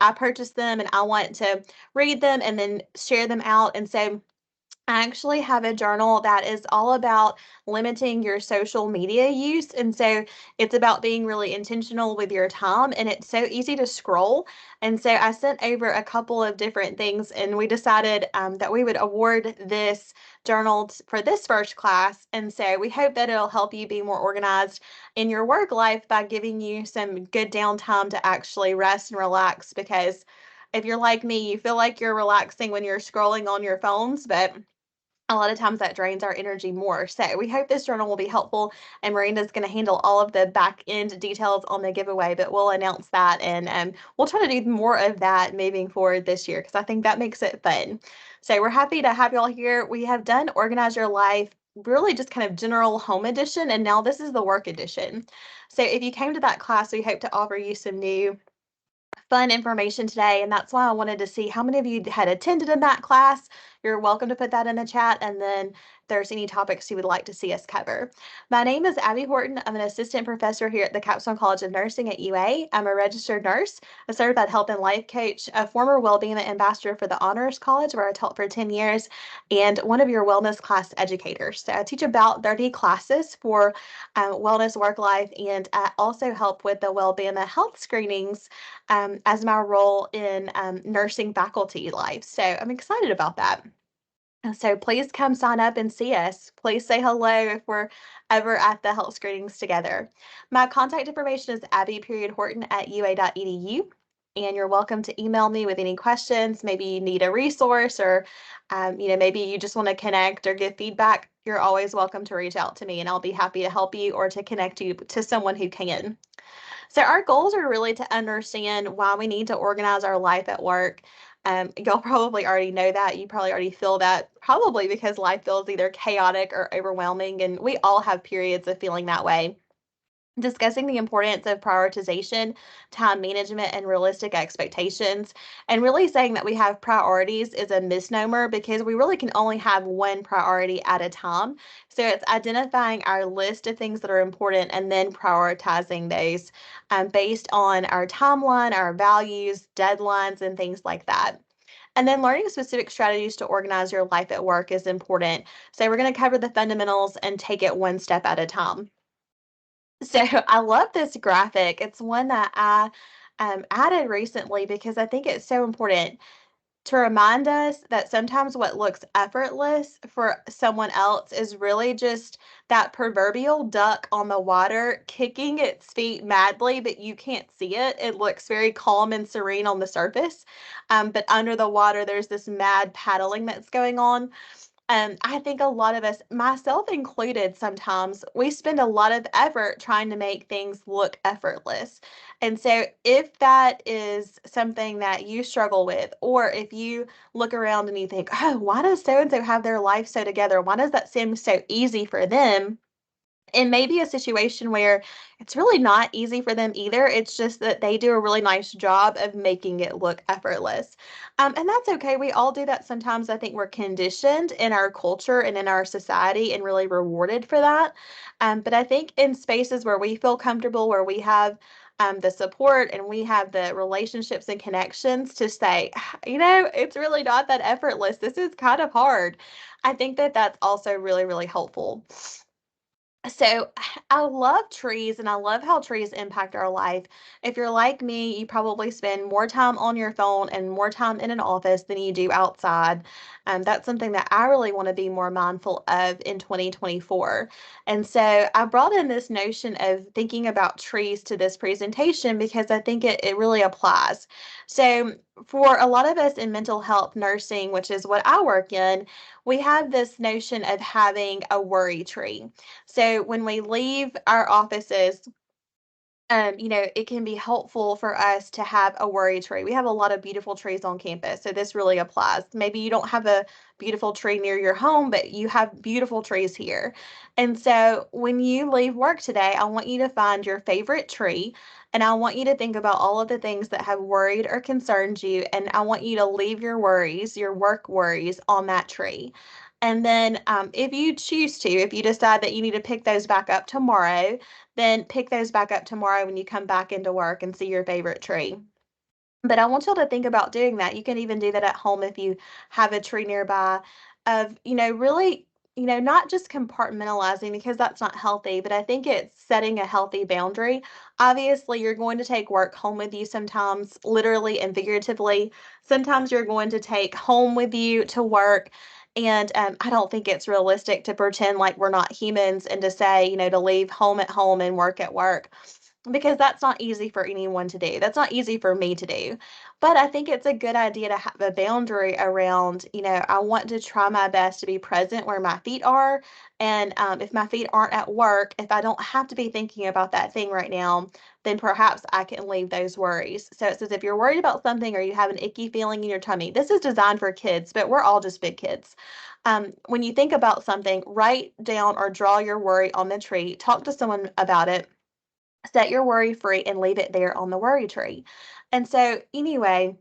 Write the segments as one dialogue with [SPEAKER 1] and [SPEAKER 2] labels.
[SPEAKER 1] I purchased them and I want to read them and then share them out. And so I actually have a journal that is all about limiting your social media use. And so it's about being really intentional with your time, and it's so easy to scroll. And so I sent over a couple of different things, and we decided that we would award this journal for this first class. And so we hope that it'll help you be more organized in your work life by giving you some good downtime to actually rest and relax. Because if you're like me, you feel like you're relaxing when you're scrolling on your phones, but a lot of times that drains our energy more. So we hope this journal will be helpful, and Miranda's going to handle all of the back end details on the giveaway, but we'll announce that, and we'll try to do more of that moving forward this year because I think that makes it fun. So we're happy to have y'all here. We have done Organize Your Life, really just kind of general home edition, and now this is the work edition. So if you came to that class, we hope to offer you some new fun information today, and that's why I wanted to see how many of you had attended in that class. You're welcome to put that in the chat, and then if there's any topics you would like to see us cover. My name is Abby Horton. I'm an assistant professor here at the Capstone College of Nursing at UA. I'm a registered nurse, a certified health and life coach, a former wellbeing ambassador for the Honors College, where I taught for 10 years, and one of your wellness class educators. So I teach about 30 classes for wellness, work life, and I also help with the wellbeing health screenings as my role in nursing faculty life. So I'm excited about that. And so please come sign up and see us. Please say hello if we're ever at the health screenings together. My contact information is abby.horton@ua.edu. And you're welcome to email me with any questions. Maybe you need a resource, or maybe you just want to connect or give feedback. You're always welcome to reach out to me, and I'll be happy to help you or to connect you to someone who can. So our goals are really to understand why we need to organize our life at work. Y'all probably already know that. You probably already feel that, probably because life feels either chaotic or overwhelming, and we all have periods of feeling that way. Discussing the importance of prioritization, time management, and realistic expectations, and really saying that we have priorities is a misnomer because we really can only have one priority at a time. So it's identifying our list of things that are important and then prioritizing those based on our timeline, our values, deadlines, and things like that. And then learning specific strategies to organize your life at work is important. So we're going to cover the fundamentals and take it one step at a time. So I love this graphic. It's one that I added recently because I think it's so important to remind us that sometimes what looks effortless for someone else is really just that proverbial duck on the water kicking its feet madly, but you can't see it. It looks very calm and serene on the surface, but under the water, there's this mad paddling that's going on. I think a lot of us, myself included, sometimes we spend a lot of effort trying to make things look effortless. And so, if that is something that you struggle with, or if you look around and you think, oh, why does so and so have their life so together? Why does that seem so easy for them? It may be a situation where it's really not easy for them either. It's just that they do a really nice job of making it look effortless. And that's okay. We all do that sometimes. I think we're conditioned in our culture and in our society and really rewarded for that. But I think in spaces where we feel comfortable, where we have the support and we have the relationships and connections to say, it's really not that effortless. This is kind of hard. I think that that's also really, really helpful. So I love trees and I love how trees impact our life. If you're like me, you probably spend more time on your phone and more time in an office than you do outside. That's something that I really want to be more mindful of in 2024. And so I brought in this notion of thinking about trees to this presentation because I think it really applies. So for a lot of us in mental health nursing, which is what I work in, we have this notion of having a worry tree. So when we leave our offices, it can be helpful for us to have a worry tree. We have a lot of beautiful trees on campus, so this really applies. Maybe you don't have a beautiful tree near your home, but you have beautiful trees here. And so when you leave work today, I want you to find your favorite tree, and I want you to think about all of the things that have worried or concerned you, and I want you to leave your worries, your work worries, on that tree. And then, if you choose to, if you decide that you need to pick those back up tomorrow, then pick those back up tomorrow when you come back into work and see your favorite tree. But I want y'all to think about doing that. You can even do that at home if you have a tree nearby of, really, not just compartmentalizing because that's not healthy, but I think it's setting a healthy boundary. Obviously, you're going to take work home with you sometimes, literally and figuratively. Sometimes you're going to take home with you to work. And I don't think it's realistic to pretend like we're not humans and to say, to leave home at home and work at work because that's not easy for anyone to do. That's not easy for me to do. But I think it's a good idea to have a boundary around, I want to try my best to be present where my feet are. And if my feet aren't at work, if I don't have to be thinking about that thing right now, then perhaps I can leave those worries. So it says if you're worried about something or you have an icky feeling in your tummy, this is designed for kids, but we're all just big kids. When you think about something, write down or draw your worry on the tree, talk to someone about it, set your worry free and leave it there on the worry tree. And so, anyway,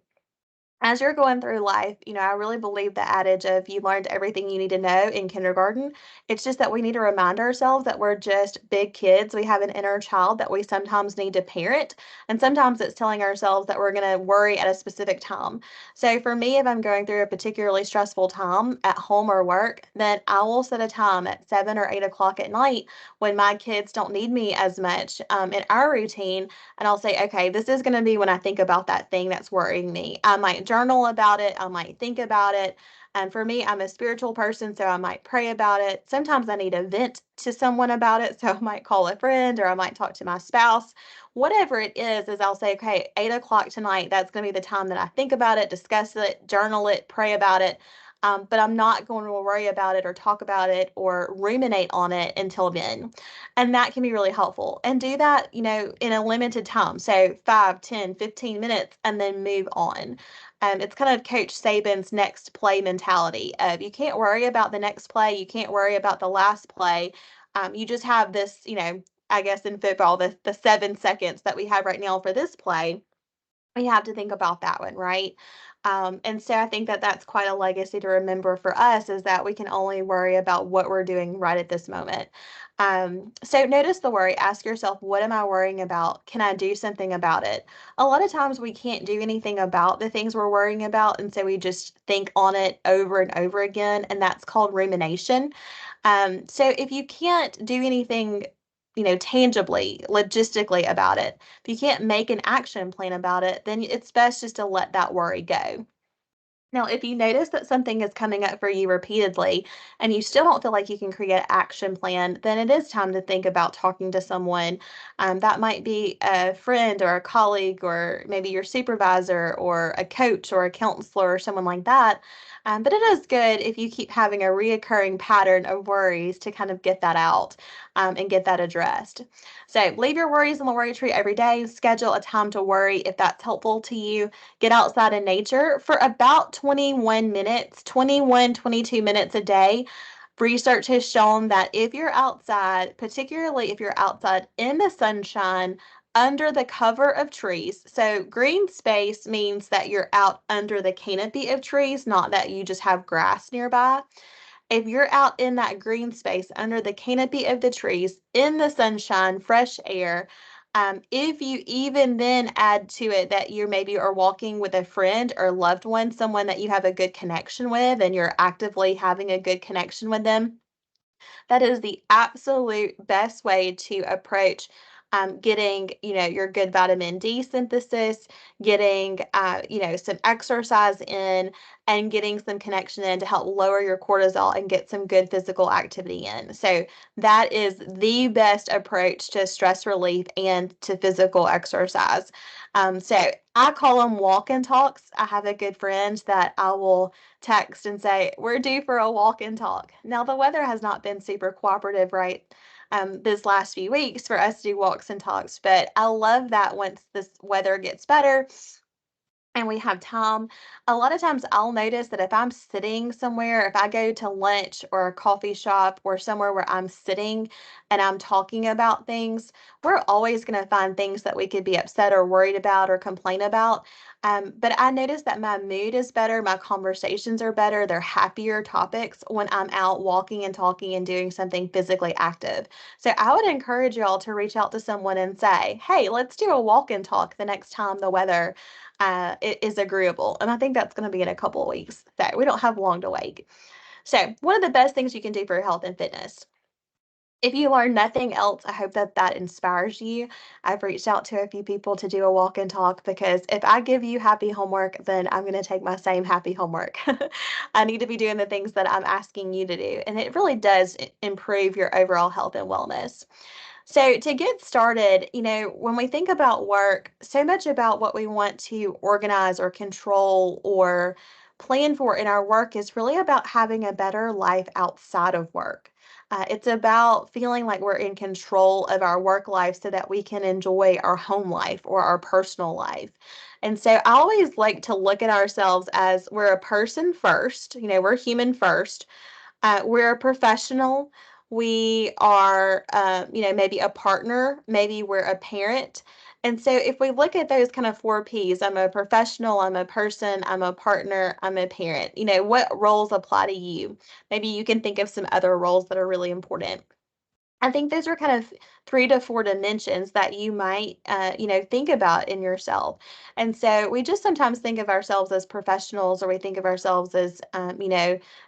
[SPEAKER 1] as you're going through life, I really believe the adage of you learned everything you need to know in kindergarten. It's just that we need to remind ourselves that we're just big kids. We have an inner child that we sometimes need to parent. And sometimes it's telling ourselves that we're going to worry at a specific time. So for me, if I'm going through a particularly stressful time at home or work, then I will set a time at 7 or 8 o'clock at night when my kids don't need me as much in our routine, and I'll say, okay, this is going to be when I think about that thing that's worrying me. I might journal about it, I might think about it. And for me, I'm a spiritual person, so I might pray about it. Sometimes I need to vent to someone about it, so I might call a friend or I might talk to my spouse. Whatever it is I'll say, okay, 8 o'clock tonight, that's going to be the time that I think about it, discuss it, journal it, pray about it. But I'm not going to worry about it or talk about it or ruminate on it until then. And that can be really helpful. And do that, in a limited time. So 5, 10, 15 minutes, and then move on. It's kind of Coach Saban's next play mentality of you can't worry about the next play. You can't worry about the last play. You just have this, I guess in football, the 7 seconds that we have right now for this play, we have to think about that one, right? And so I think that that's quite a legacy to remember for us is that we can only worry about what we're doing right at this moment. So notice the worry. Ask yourself, what am I worrying about? Can I do something about it? A lot of times we can't do anything about the things we're worrying about. And so we just think on it over and over again. And that's called rumination. So if you can't do anything, tangibly, logistically about it, if you can't make an action plan about it, then it's best just to let that worry go. Now, if you notice that something is coming up for you repeatedly and you still don't feel like you can create an action plan, then it is time to think about talking to someone. That might be a friend or a colleague, or maybe your supervisor or a coach or a counselor or someone like that. But it is good if you keep having a reoccurring pattern of worries to kind of get that out and get that addressed. So leave your worries on the worry tree every day. Schedule a time to worry if that's helpful to you. Get outside in nature for about 21 minutes, 21, 22 minutes a day. Research has shown that if you're outside, particularly if you're outside in the sunshine, under the cover of trees. So green space means that you're out under the canopy of trees, not that you just have grass nearby. If you're out in that green space under the canopy of the trees, in the sunshine, fresh air, if you even then add to it that you maybe are walking with a friend or loved one, someone that you have a good connection with, and you're actively having a good connection with them, that is the absolute best way to approach getting, your good vitamin D synthesis, getting, some exercise in, and getting some connection in to help lower your cortisol and get some good physical activity in. So that is the best approach to stress relief and to physical exercise. So I call them walk and talks. I have a good friend that I will text and say, we're due for a walk and talk. Now, the weather has not been super cooperative, right? This last few weeks for us to do walks and talks, but I love that once this weather gets better and we have time, a lot of times I'll notice that if I'm sitting somewhere, if I go to lunch or a coffee shop or somewhere where I'm sitting, and I'm talking about things, we're always going to find things that we could be upset or worried about or complain about. But I notice that my mood is better, my conversations are better, they're happier topics when I'm out walking and talking and doing something physically active. So I would encourage y'all to reach out to someone and say, hey, let's do a walk and talk the next time the weather is agreeable. And I think that's going to be in a couple of weeks. So we don't have long to wait. So, one of the best things you can do for your health and fitness. If you learn nothing else, I hope that that inspires you. I've reached out to a few people to do a walk and talk because if I give you happy homework, then I'm going to take my same happy homework. I need to be doing the things that I'm asking you to do. And it really does improve your overall health and wellness. So, to get started, when we think about work, so much about what we want to organize or control or plan for in our work is really about having a better life outside of work. It's about feeling like we're in control of our work life so that we can enjoy our home life or our personal life. And so I always like to look at ourselves as we're a person first, we're human first, we're a professional. We are, maybe a partner. Maybe we're a parent. And so if we look at those kind of four P's, I'm a professional, I'm a person, I'm a partner, I'm a parent, what roles apply to you? Maybe you can think of some other roles that are really important. I think those are kind of 3 to 4 dimensions that you might, think about in yourself. And so we just sometimes think of ourselves as professionals or we think of ourselves as,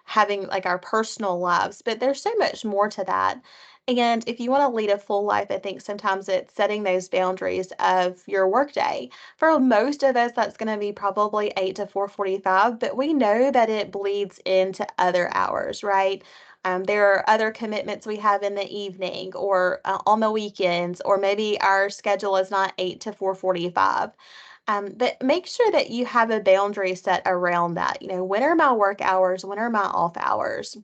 [SPEAKER 1] having like our personal lives, but there's so much more to that. And if you want to lead a full life, I think sometimes it's setting those boundaries of your workday. For most of us, that's going to be probably 8 to 4:45, but we know that it bleeds into other hours, right? There are other commitments we have in the evening or on the weekends, or maybe our schedule is not 8 to 4:45. But make sure that you have a boundary set around that. When are my work hours? When are my off hours?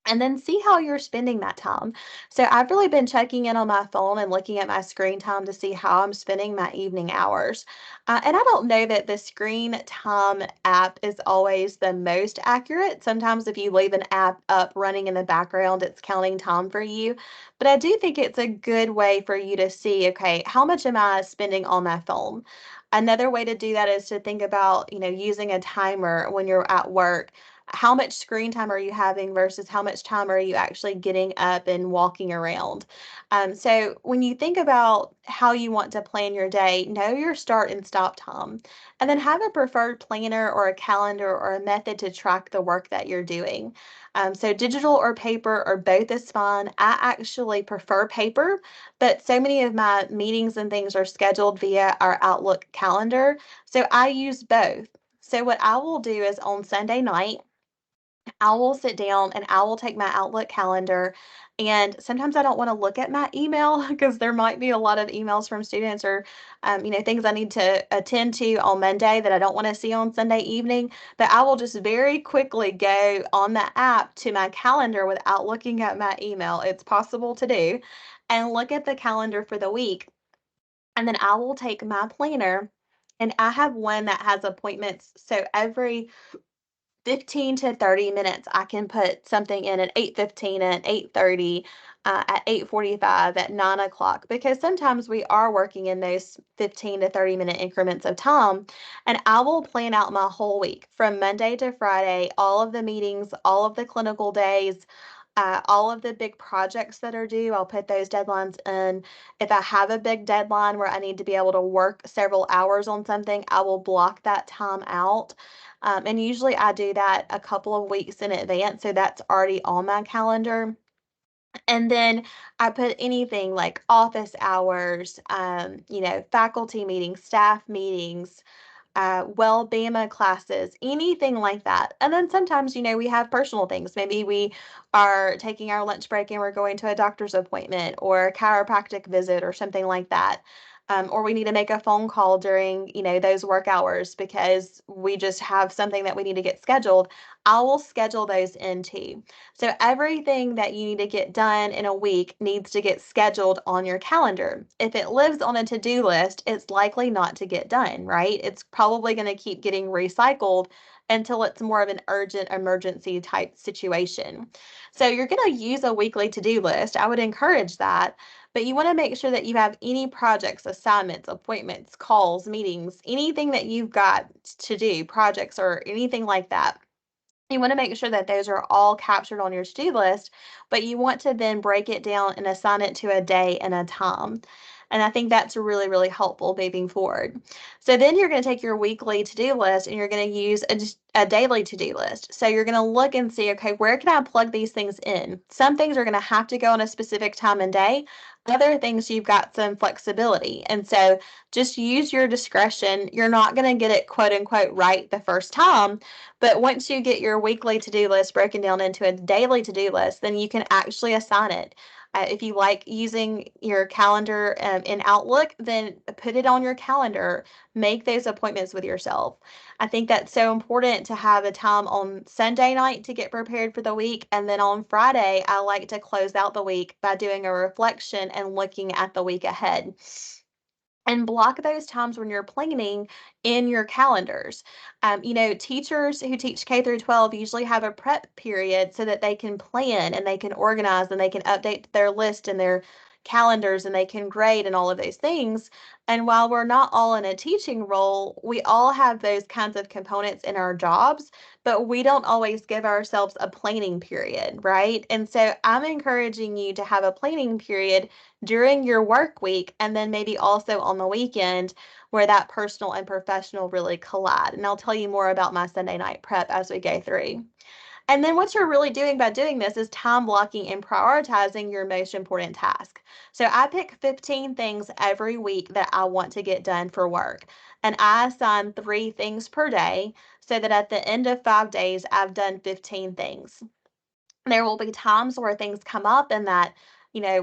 [SPEAKER 1] And then see how you're spending that time. So I've really been checking in on my phone and looking at my screen time to see how I'm spending my evening hours. And I don't know that the screen time app is always the most accurate. Sometimes if you leave an app up running in the background, it's counting time for you. But I do think it's a good way for you to see, okay, how much am I spending on my phone? Another way to do that is to think about, using a timer when you're at work. How much screen time are you having versus how much time are you actually getting up and walking around? So when you think about how you want to plan your day, know your start and stop time, and then have a preferred planner or a calendar or a method to track the work that you're doing. So digital or paper or both is fine. I actually prefer paper, but so many of my meetings and things are scheduled via our Outlook calendar. So I use both. So what I will do is on Sunday night, I will sit down and I will take my Outlook calendar. And sometimes I don't want to look at my email because there might be a lot of emails from students or, things I need to attend to on Monday that I don't want to see on Sunday evening. But I will just very quickly go on the app to my calendar without looking at my email. It's possible to do and look at the calendar for the week. And then I will take my planner and I have one that has appointments. So every 15 to 30 minutes, I can put something in at 8:15, at 8:30, at 8:45, at 9 o'clock, because sometimes we are working in those 15 to 30-minute increments of time. And I will plan out my whole week from Monday to Friday, all of the meetings, all of the clinical days, all of the big projects that are due. I'll put those deadlines in. If I have a big deadline where I need to be able to work several hours on something, I will block that time out. And usually I do that a couple of weeks in advance, so that's already on my calendar. And then I put anything like office hours, faculty meetings, staff meetings, well-being classes, anything like that. And then sometimes, we have personal things. Maybe we are taking our lunch break and we're going to a doctor's appointment or a chiropractic visit or something like that. or we need to make a phone call during, those work hours because we just have something that we need to get scheduled, I will schedule those in too. So everything that you need to get done in a week needs to get scheduled on your calendar. If it lives on a to-do list, it's likely not to get done, right? It's probably going to keep getting recycled until it's more of an urgent emergency type situation. So you're going to use a weekly to-do list. I would encourage that, but you want to make sure that you have any projects, assignments, appointments, calls, meetings, anything that you've got to do, projects or anything like that. You want to make sure that those are all captured on your to-do list, but you want to then break it down and assign it to a day and a time. And I think that's really, really helpful moving forward. So then you're going to take your weekly to-do list and you're going to use a daily to-do list. So you're going to look and see, okay, where can I plug these things in? Some things are going to have to go on a specific time and day. Other things you've got some flexibility. And so just use your discretion. You're not going to get it quote unquote right the first time, but once you get your weekly to-do list broken down into a daily to-do list, then you can actually assign it. If you like using your calendar in Outlook, then put it on your calendar. Make those appointments with yourself. I think that's so important to have a time on Sunday night to get prepared for the week. And then on Friday, I like to close out the week by doing a reflection and looking at the week ahead, and block those times when you're planning in your calendars. Teachers who teach K through 12 usually have a prep period so that they can plan and they can organize and they can update their list and their calendars and they can grade and all of those things. And while we're not all in a teaching role, we all have those kinds of components in our jobs, but we don't always give ourselves a planning period, right? And so I'm encouraging you to have a planning period during your work week and then maybe also on the weekend where that personal and professional really collide. And I'll tell you more about my Sunday night prep as we go through. And then what you're really doing by doing this is time blocking and prioritizing your most important task. So I pick 15 things every week that I want to get done for work. And I assign 3 things per day so that at the end of 5 days, I've done 15 things. There will be times where things come up and that,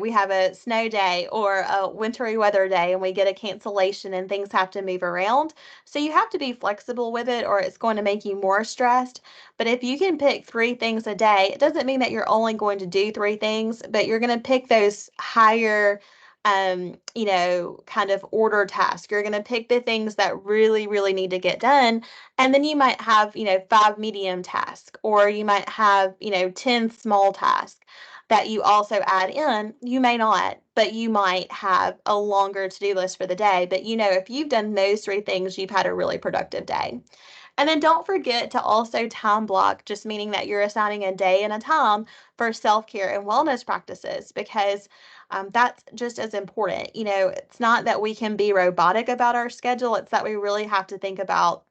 [SPEAKER 1] we have a snow day or a wintry weather day and we get a cancellation and things have to move around. So you have to be flexible with it or it's going to make you more stressed. But if you can pick 3 things a day, it doesn't mean that you're only going to do 3 things, but you're going to pick those higher kind of order tasks. You're going to pick the things that really, really need to get done. And then you might have, 5 medium tasks, or you might have, 10 small tasks that you also add in. You may not, but you might have a longer to-do list for the day. But if you've done those 3 things, you've had a really productive day. And then don't forget to also time block, just meaning that you're assigning a day and a time for self-care and wellness practices because that's just as important. It's not that we can be robotic about our schedule, it's that we really have to think about,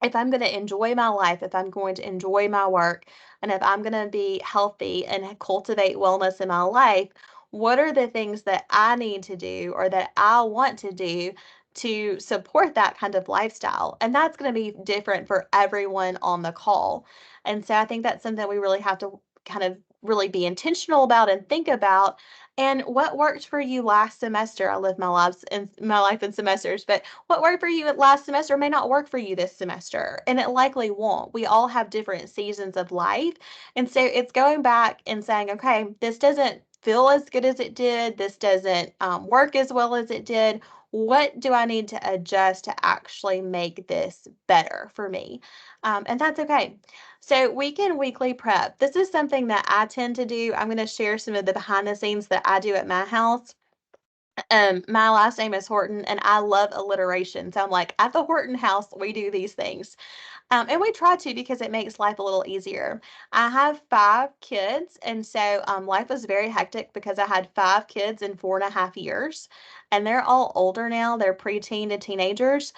[SPEAKER 1] if I'm going to enjoy my life, if I'm going to enjoy my work, and if I'm going to be healthy and cultivate wellness in my life, what are the things that I need to do or that I want to do to support that kind of lifestyle? And that's going to be different for everyone on the call. And so I think that's something we really have to kind of really be intentional about and think about. And what worked for you last semester? I live my life in semesters, but what worked for you last semester may not work for you this semester, and it likely won't. We all have different seasons of life. And so it's going back and saying, okay, this doesn't feel as good as it did. This doesn't work as well as it did. What do I need to adjust to actually make this better for me? And that's okay. So weekly prep. This is something that I tend to do. I'm going to share some of the behind the scenes that I do at my house. My last name is Horton, and I love alliteration. So I'm like, at the Horton house, we do these things. And we try to because it makes life a little easier. I have 5 kids, and so life was very hectic because I had 5 kids in 4.5 years, and they're all older now. They're preteen to teenagers,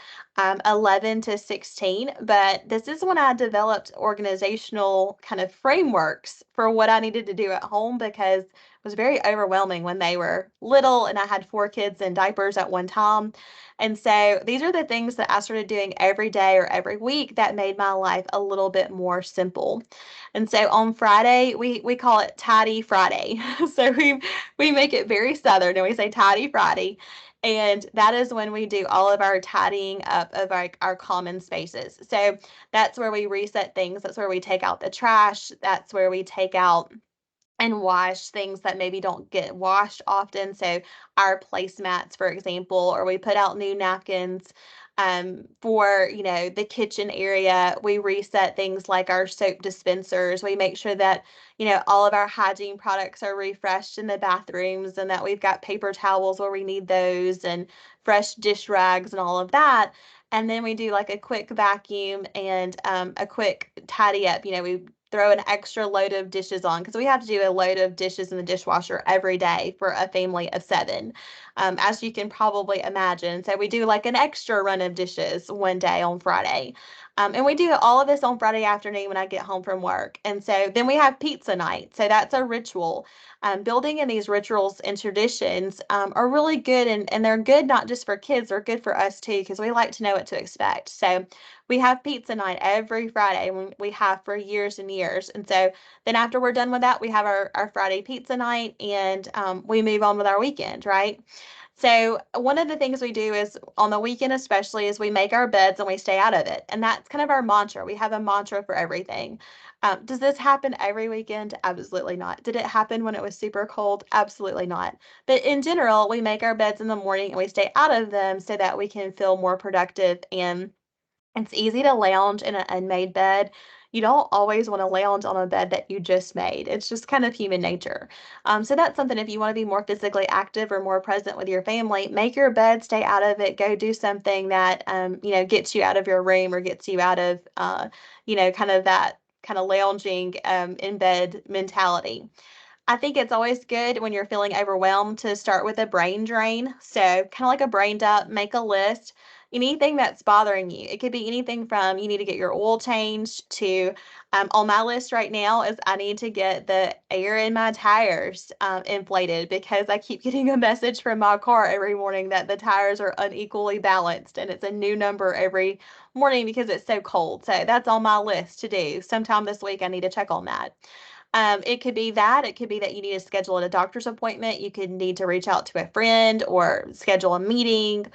[SPEAKER 1] 11 to 16. But this is when I developed organizational kind of frameworks for what I needed to do at home because it was very overwhelming when they were little, and I had 4 kids in diapers at one time. And so these are the things that I started doing every day or every week that made my life a little bit more simple. And so on Friday, we call it Tidy Friday. So we make it very Southern and we say Tidy Friday. And that is when we do all of our tidying up of our common spaces. So that's where we reset things. That's where we take out the trash. That's where we take out and wash things that maybe don't get washed often. So our placemats, for example, or we put out new napkins for the kitchen area. We reset things like our soap dispensers. We make sure that all of our hygiene products are refreshed in the bathrooms, and that we've got paper towels where we need those, and fresh dish rags and all of that. And then we do like a quick vacuum and a quick tidy up. We throw an extra load of dishes on because we have to do a load of dishes in the dishwasher every day for a family of 7, as you can probably imagine. So we do like an extra run of dishes one day on Friday. And we do all of this on Friday afternoon when I get home from work. And so then we have pizza night. So that's a ritual. Building in these rituals and traditions are really good, and they're good not just for kids, they're good for us too, because we like to know what to expect. So we have pizza night every Friday, and we have for years and years. And so then after we're done with that, we have our Friday pizza night, and we move on with our weekend, right? So one of the things we do is on the weekend especially is we make our beds and we stay out of it. And that's kind of our mantra. We have a mantra for everything. Does this happen every weekend? Absolutely not. Did it happen when it was super cold? Absolutely not. But in general, we make our beds in the morning and we stay out of them so that we can feel more productive, and it's easy to lounge in an unmade bed. You don't always want to lounge on a bed that you just made. It's just kind of human nature. So that's something, if you want to be more physically active or more present with your family, make your bed, stay out of it, go do something that, gets you out of your room or gets you out of, kind of that kind of lounging in bed mentality. I think it's always good when you're feeling overwhelmed to start with a brain drain. So, kind of like a brain dump, make a list. Anything that's bothering you. It could be anything from you need to get your oil changed to, on my list right now, is I need to get the air in my tires inflated, because I keep getting a message from my car every morning that the tires are unequally balanced, and it's a new number every morning because it's so cold. So, that's on my list to do. Sometime this week, I need to check on that. It could be that. It could be that you need to schedule a doctor's appointment. You could need to reach out to a friend or schedule a meeting.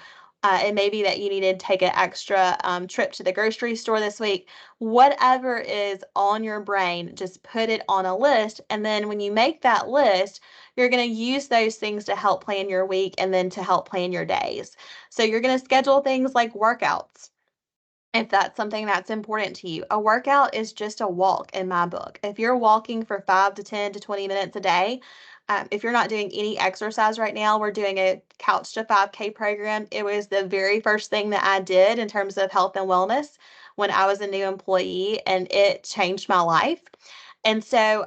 [SPEAKER 1] It may be that you need to take an extra trip to the grocery store this week. Whatever is on your brain, just put it on a list. And then when you make that list, you're going to use those things to help plan your week and then to help plan your days. So you're going to schedule things like workouts if that's something that's important to you. A workout is just a walk in my book. If you're walking for 5 to 10 to 20 minutes a day, if you're not doing any exercise right now, we're doing a Couch to 5K program. It was the very first thing that I did in terms of health and wellness when I was a new employee, and it changed my life. And so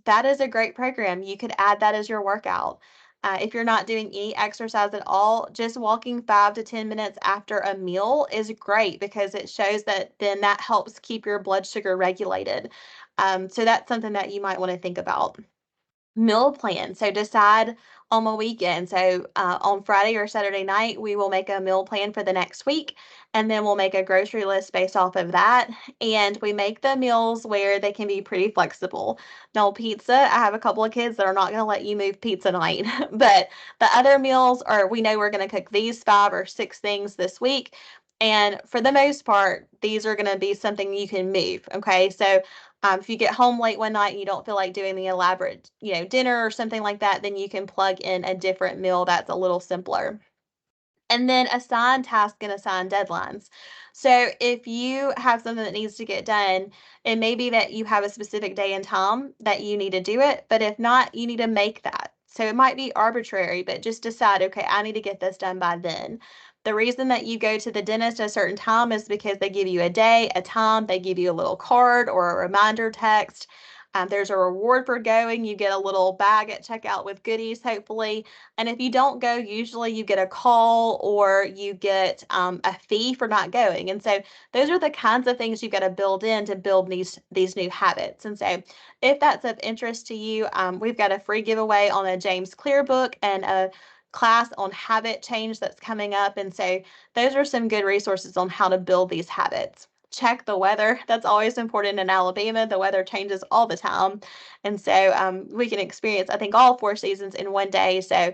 [SPEAKER 1] that is a great program. You could add that as your workout. If you're not doing any exercise at all, just walking 5 to 10 minutes after a meal is great, because it shows that then that helps keep your blood sugar regulated. So that's something that you might want to think about. Meal plan. So decide on the weekend. So on Friday or Saturday night, we will make a meal plan for the next week, and then we'll make a grocery list based off of that. And we make the meals where they can be pretty flexible. Now, pizza, I have a couple of kids that are not going to let you move pizza night, but the other meals are, we know we're going to cook these 5 or 6 things this week. And for the most part, these are going to be something you can move. Okay. So if you get home late one night and you don't feel like doing the elaborate, dinner or something like that, then you can plug in a different meal that's a little simpler. And then assign tasks and assign deadlines. So if you have something that needs to get done, it may be that you have a specific day and time that you need to do it, but if not, you need to make that. So it might be arbitrary, but just decide, okay, I need to get this done by then. The reason that you go to the dentist at a certain time is because they give you a day, a time, they give you a little card or a reminder text. There's a reward for going. You get a little bag at checkout with goodies, hopefully. And if you don't go, usually you get a call or you get a fee for not going. And so those are the kinds of things you've got to build in to build these new habits. And so if that's of interest to you, we've got a free giveaway on a James Clear book and a class on habit change that's coming up. And so those are some good resources on how to build these habits. check the weather. That's always important in Alabama. The weather changes all the time. And so we can experience, I think, all four seasons in one day. So,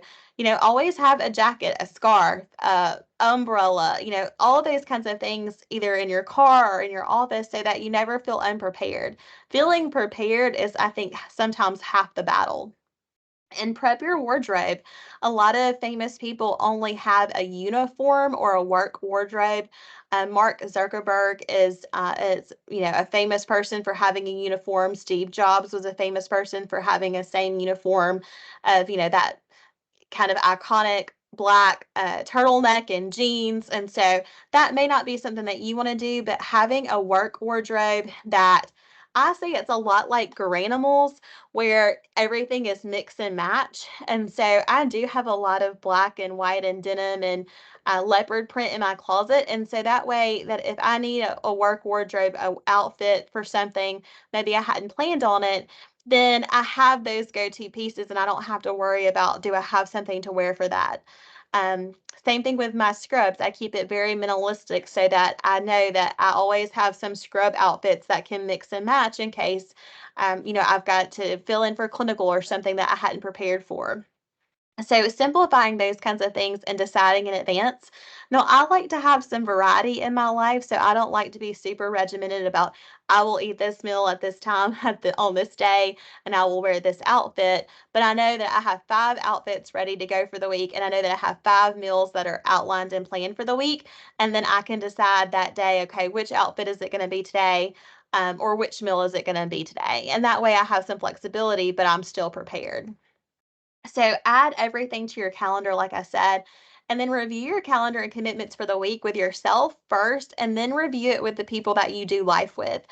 [SPEAKER 1] always have a jacket, a scarf, umbrella, all of those kinds of things either in your car or in your office so that you never feel unprepared. Feeling prepared is, I think, sometimes half the battle. And prep your wardrobe. A lot of famous people only have a uniform or a work wardrobe. Mark Zuckerberg is a famous person for having a uniform. Steve Jobs was a famous person for having a same uniform of that kind of iconic black turtleneck and jeans. And so that may not be something that you want to do, but having a work wardrobe that I say it's a lot like Garanimals, where everything is mix and match. And so I do have a lot of black and white and denim and leopard print in my closet. And so that way that if I need a work wardrobe, a outfit for something, maybe I hadn't planned on it, then I have those go-to pieces and I don't have to worry about, do I have something to wear for that? Um, Same thing with my scrubs. I keep it very minimalistic so that I know that I always have some scrub outfits that can mix and match in case, I've got to fill in for clinical or something that I hadn't prepared for. So simplifying those kinds of things and deciding in advance. Now, I like to have some variety in my life, so I don't like to be super regimented about I will eat this meal at this time on this day and I will wear this outfit. But I know that I have 5 outfits ready to go for the week, and I know that I have 5 meals that are outlined and planned for the week. And then I can decide that day, okay, which outfit is it going to be today? Or which meal is it going to be today? And that way I have some flexibility, but I'm still prepared. So add everything to your calendar, like I said, and then review your calendar and commitments for the week with yourself first, and then review it with the people that you do life with.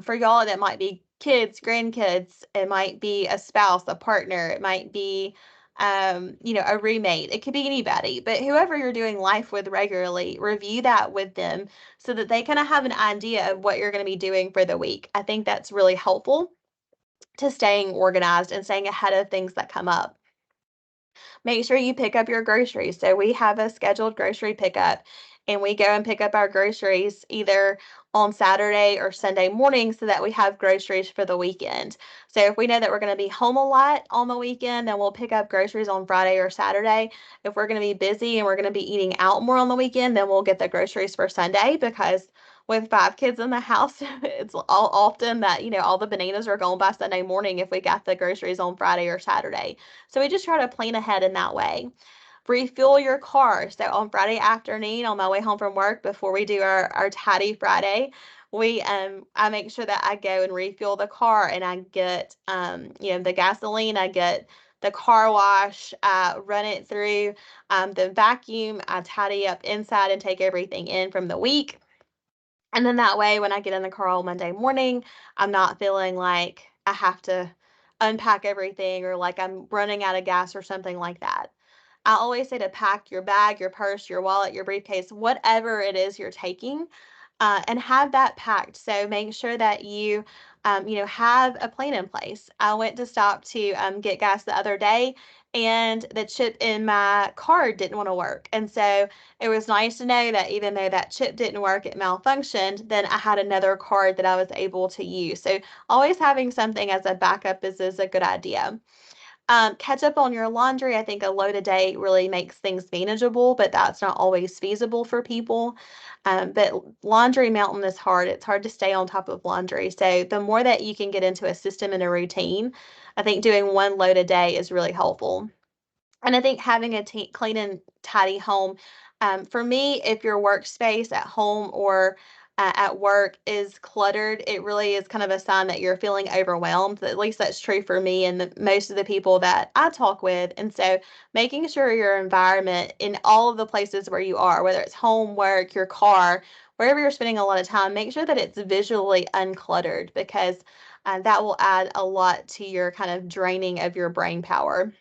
[SPEAKER 1] For y'all, that might be kids, grandkids, it might be a spouse, a partner, it might be, a roommate. It could be anybody, but whoever you're doing life with regularly, review that with them so that they kind of have an idea of what you're going to be doing for the week. I think that's really helpful to staying organized and staying ahead of things that come up. Make sure you pick up your groceries. So we have a scheduled grocery pickup and we go and pick up our groceries either on Saturday or Sunday morning so that we have groceries for the weekend. So if we know that we're going to be home a lot on the weekend, then we'll pick up groceries on Friday or Saturday. If we're going to be busy and we're going to be eating out more on the weekend, then we'll get the groceries for Sunday because with 5 kids in the house, it's all often that, all the bananas are gone by Sunday morning if we got the groceries on Friday or Saturday. So we just try to plan ahead in that way. Refuel your car. So on Friday afternoon, on my way home from work, before we do our Tidy Friday, I make sure that I go and refuel the car and I get the gasoline, I get the car wash, I run it through the vacuum, I tidy up inside and take everything in from the week. And then that way, when I get in the car on Monday morning, I'm not feeling like I have to unpack everything or like I'm running out of gas or something like that. I always say to pack your bag, your purse, your wallet, your briefcase, whatever it is you're taking, and have that packed. So make sure that have a plan in place. I went to stop to get gas the other day, and the chip in my card didn't want to work. And so it was nice to know that even though that chip didn't work, it malfunctioned, then I had another card that I was able to use. So always having something as a backup is a good idea. Catch up on your laundry. I think a load a day really makes things manageable, but that's not always feasible for people. But laundry mountain is hard. It's hard to stay on top of laundry. So the more that you can get into a system and a routine, I think doing one load a day is really helpful. And I think having a clean and tidy home, for me, if your workspace at home or at work is cluttered, it really is kind of a sign that you're feeling overwhelmed. At least that's true for me and most of the people that I talk with. And so making sure your environment in all of the places where you are, whether it's home, work, your car, wherever you're spending a lot of time, make sure that it's visually uncluttered because that will add a lot to your kind of draining of your brain power.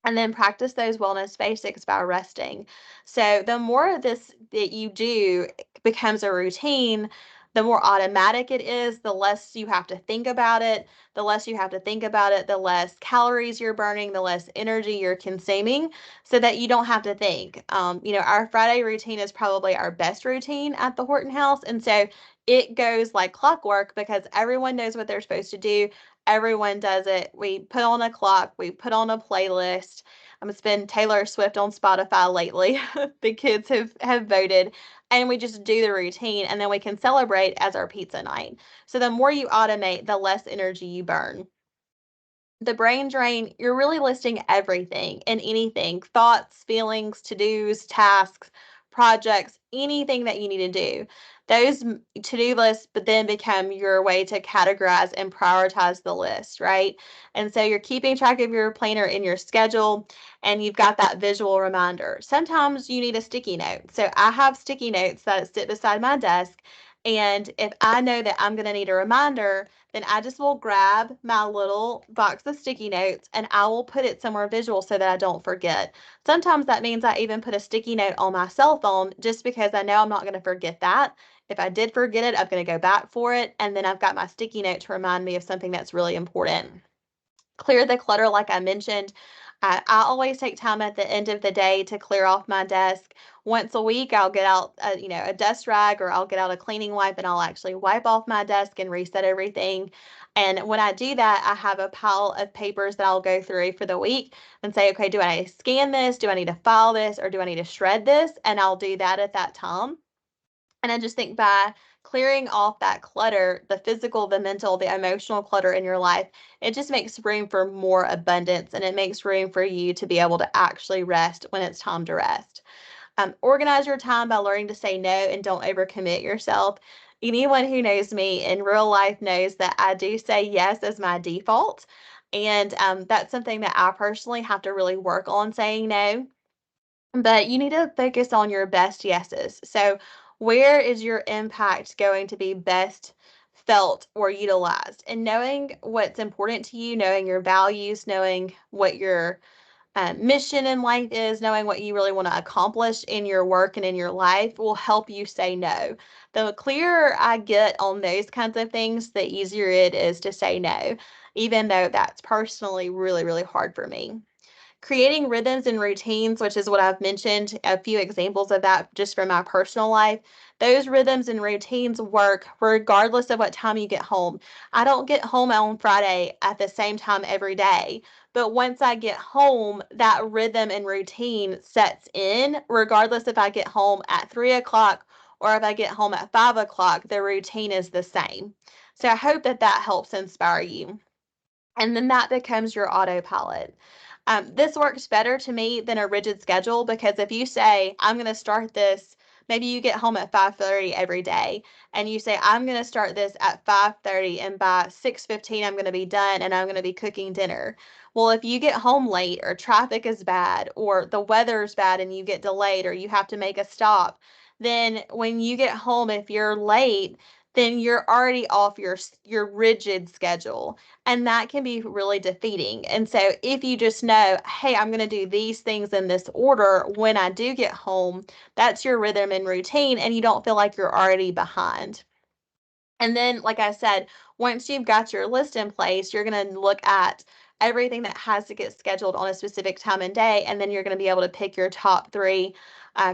[SPEAKER 1] And then practice those wellness basics by resting. So the more of this that you do becomes a routine, The more automatic it is, the less you have to think about it. The less you have to think about it, the less calories you're burning, the less energy you're consuming, so that you don't have to think. Our Friday routine is probably our best routine at the Horton house. And so it goes like clockwork because everyone knows what they're supposed to do. Everyone does it. We put on a clock, we put on a playlist. It's been Taylor Swift on Spotify lately. The kids have voted, and we just do the routine, and then we can celebrate as our pizza night. So the more you automate, the less energy you burn. The brain drain, you're really listing everything and anything, thoughts, feelings, to-dos, tasks, projects, anything that you need to do. Those to-do lists but then become your way to categorize and prioritize the list, right? And so you're keeping track of your planner in your schedule, and you've got that visual reminder. Sometimes you need a sticky note. So I have sticky notes that sit beside my desk, and if I know that I'm going to need a reminder, then I just will grab my little box of sticky notes and I will put it somewhere visual so that I don't forget. Sometimes that means I even put a sticky note on my cell phone just because I know I'm not going to forget that. If I did forget it, I'm going to go back for it. And then I've got my sticky note to remind me of something that's really important. Clear the clutter, like I mentioned. I always take time at the end of the day to clear off my desk. Once a week, I'll get out, a dust rag, or I'll get out a cleaning wipe and I'll actually wipe off my desk and reset everything. And when I do that, I have a pile of papers that I'll go through for the week and say, okay, do I need to scan this? Do I need to file this? Or do I need to shred this? And I'll do that at that time. And I just think by clearing off that clutter, the physical, the mental, the emotional clutter in your life, it just makes room for more abundance, and it makes room for you to be able to actually rest when it's time to rest. Organize your time by learning to say no and don't overcommit yourself. Anyone who knows me in real life knows that I do say yes as my default. And that's something that I personally have to really work on, saying no. But you need to focus on your best yeses. So, where is your impact going to be best felt or utilized? And knowing what's important to you, knowing your values, knowing what your mission in life is, knowing what you really want to accomplish in your work and in your life will help you say no. The clearer I get on those kinds of things, the easier it is to say no, even though that's personally really, really hard for me. Creating rhythms and routines, which is what I've mentioned, a few examples of that just from my personal life. Those rhythms and routines work regardless of what time you get home. I don't get home on Friday at the same time every day, but once I get home, that rhythm and routine sets in, regardless if I get home at 3 o'clock or if I get home at 5 o'clock, the routine is the same. So I hope that that helps inspire you. And then that becomes your autopilot. This works better to me than a rigid schedule, because if you say, I'm going to start this, maybe you get home at 5:30 every day and you say, I'm going to start this at 5:30 and by 6:15 I'm going to be done and I'm going to be cooking dinner. Well, if you get home late or traffic is bad or the weather's bad and you get delayed or you have to make a stop, then when you get home, if you're late, then you're already off your rigid schedule, and that can be really defeating. And so if you just know, hey, I'm going to do these things in this order when I do get home, that's your rhythm and routine, and you don't feel like you're already behind. And then, like I said, once you've got your list in place, you're going to look at everything that has to get scheduled on a specific time and day, and then you're going to be able to pick your top three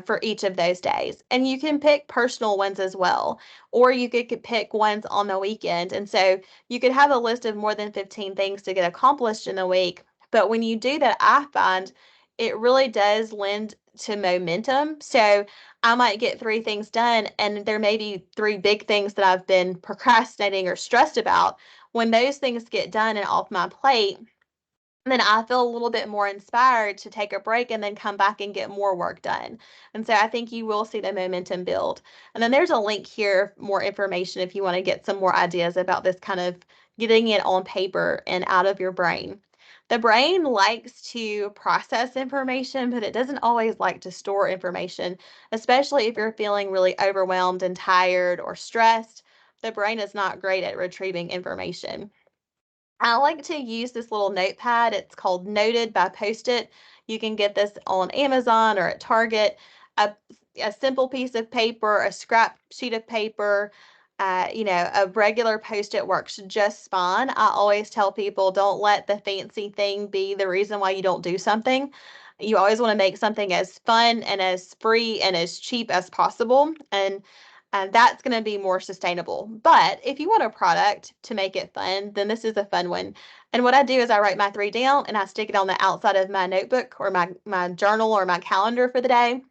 [SPEAKER 1] for each of those days. And you can pick personal ones as well, or you could pick ones on the weekend. And so you could have a list of more than 15 things to get accomplished in a week. But when you do that, I find it really does lend to momentum. So I might get three things done, and there may be three big things that I've been procrastinating or stressed about. When those things get done and off my plate, then I feel a little bit more inspired to take a break and then come back and get more work done. And so I think you will see the momentum build. And then there's a link here, more information if you want to get some more ideas about this kind of getting it on paper and out of your brain. The brain likes to process information, but it doesn't always like to store information, especially if you're feeling really overwhelmed and tired or stressed. The brain is not great at retrieving information. I like to use this little notepad. It's called Noted by Post-it. You can get this on Amazon or at Target. A, a simple piece of paper, a scrap sheet of paper, A regular Post-it works just fine. I always tell people, don't let the fancy thing be the reason why you don't do something. You always want to make something as fun and as free and as cheap as possible. And that's going to be more sustainable. But if you want a product to make it fun, then this is a fun one. And what I do is I write my 3 down and I stick it on the outside of my notebook or my journal or my calendar for the day.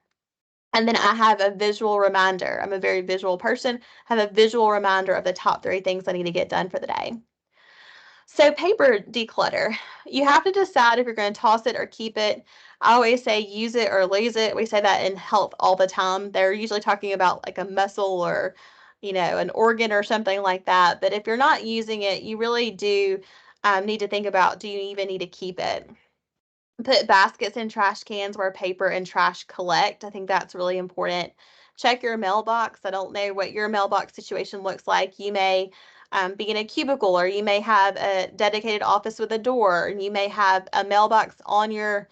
[SPEAKER 1] And then I have a visual reminder. I'm a very visual person. I have a visual reminder of the top 3 things I need to get done for the day. So paper declutter. You have to decide if you're going to toss it or keep it. I always say use it or lose it. We say that in health all the time. They're usually talking about like a muscle or, an organ or something like that. But if you're not using it, you really do need to think about, do you even need to keep it? Put baskets in trash cans where paper and trash collect. I think that's really important. Check your mailbox. I don't know what your mailbox situation looks like. You may be in a cubicle, or you may have a dedicated office with a door, and you may have a mailbox on your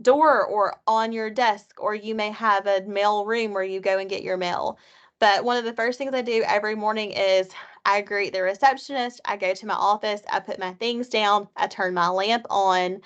[SPEAKER 1] door or on your desk, or you may have a mail room where you go and get your mail. But one of the first things I do every morning is I greet the receptionist. I go to my office. I put my things down. I turn my lamp on.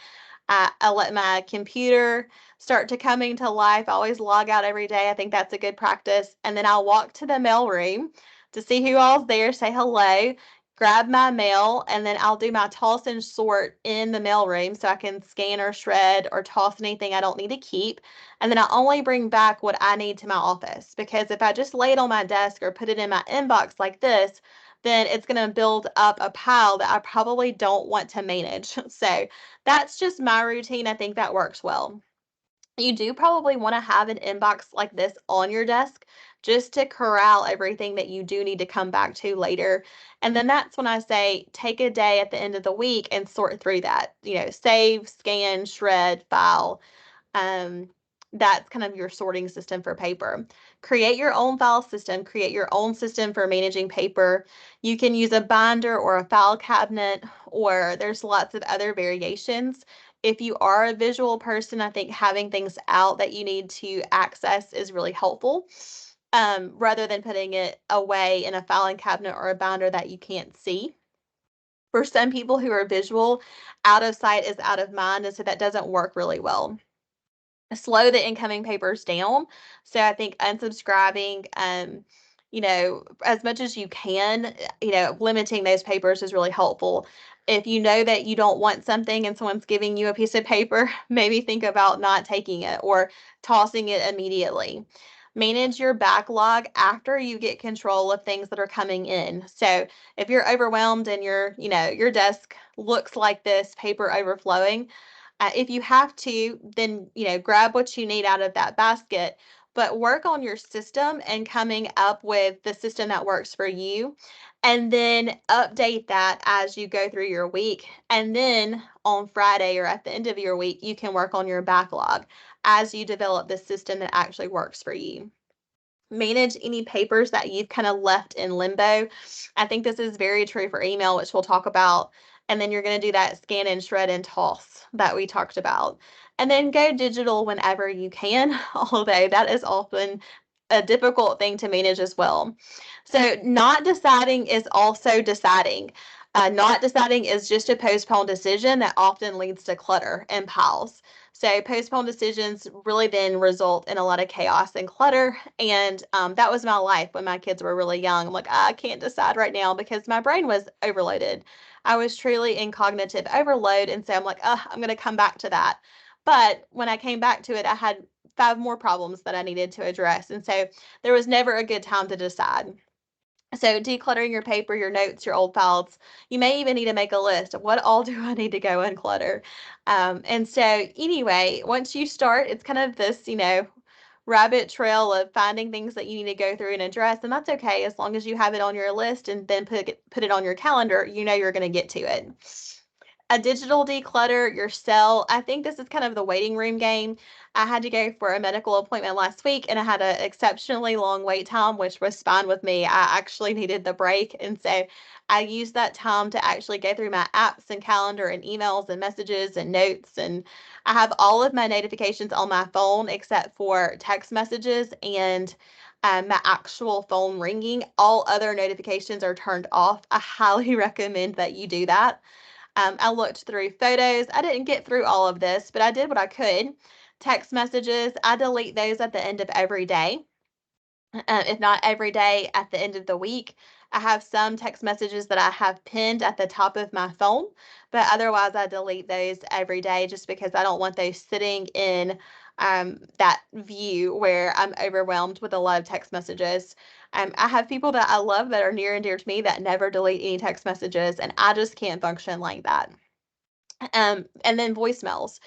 [SPEAKER 1] I let my computer start to coming to life. I always log out every day. I think that's a good practice. And then I'll walk to the mail room to see who all's there, say hello, grab my mail, and then I'll do my toss and sort in the mail room so I can scan or shred or toss anything I don't need to keep. And then I only bring back what I need to my office, because if I just lay it on my desk or put it in my inbox like this, then it's going to build up a pile that I probably don't want to manage. So that's just my routine. I think that works well. You do probably want to have an inbox like this on your desk just to corral everything that you do need to come back to later. And then that's when I say take a day at the end of the week and sort through that. Save, scan, shred, file. Um, that's kind of your sorting system for paper. Create your own file system, create your own system for managing paper. You can use a binder or a file cabinet, or there's lots of other variations. If you are a visual person, I think having things out that you need to access is really helpful, rather than putting it away in a filing cabinet or a binder that you can't see. For some people who are visual, out of sight is out of mind, and so that doesn't work really well. Slow the incoming papers down. So I think unsubscribing, as much as you can, limiting those papers is really helpful. If you know that you don't want something and someone's giving you a piece of paper, maybe think about not taking it or tossing it immediately. Manage your backlog after you get control of things that are coming in. So if you're overwhelmed and your desk looks like this, paper overflowing, if you have to, then grab what you need out of that basket, but work on your system and coming up with the system that works for you, and then update that as you go through your week. And then on Friday or at the end of your week, you can work on your backlog as you develop the system that actually works for you. Manage any papers that you've kind of left in limbo. I think this is very true for email, which we'll talk about. And then you're going to do that scan and shred and toss that we talked about. And then go digital whenever you can, although that is often a difficult thing to manage as well. So, not deciding is also deciding. Not deciding is just a postponed decision that often leads to clutter and piles. So postponed decisions really then result in a lot of chaos and clutter. And that was my life when my kids were really young. I'm like, I can't decide right now because my brain was overloaded. I was truly in cognitive overload. And so I'm like, I'm going to come back to that. But when I came back to it, I had 5 more problems that I needed to address. And so there was never a good time to decide. So decluttering your paper, your notes, your old files, you may even need to make a list of what all do I need to go unclutter. And so anyway, once you start, it's kind of this, rabbit trail of finding things that you need to go through and address. And that's okay as long as you have it on your list and then put it on your calendar, you're going to get to it. A digital declutter your cell. I think this is kind of the waiting room game. I had to go for a medical appointment last week and I had an exceptionally long wait time, which was fine with me. I actually needed the break. And so I used that time to actually go through my apps and calendar and emails and messages and notes. And I have all of my notifications on my phone except for text messages and my actual phone ringing. All other notifications are turned off. I highly recommend that you do that. I looked through photos. I didn't get through all of this, but I did what I could. Text messages, I delete those at the end of every day. If not every day, at the end of the week. I have some text messages that I have pinned at the top of my phone, but otherwise I delete those every day just because I don't want those sitting in that view where I'm overwhelmed with a lot of text messages. I have people that I love that are near and dear to me that never delete any text messages, and I just can't function like that. And then voicemails.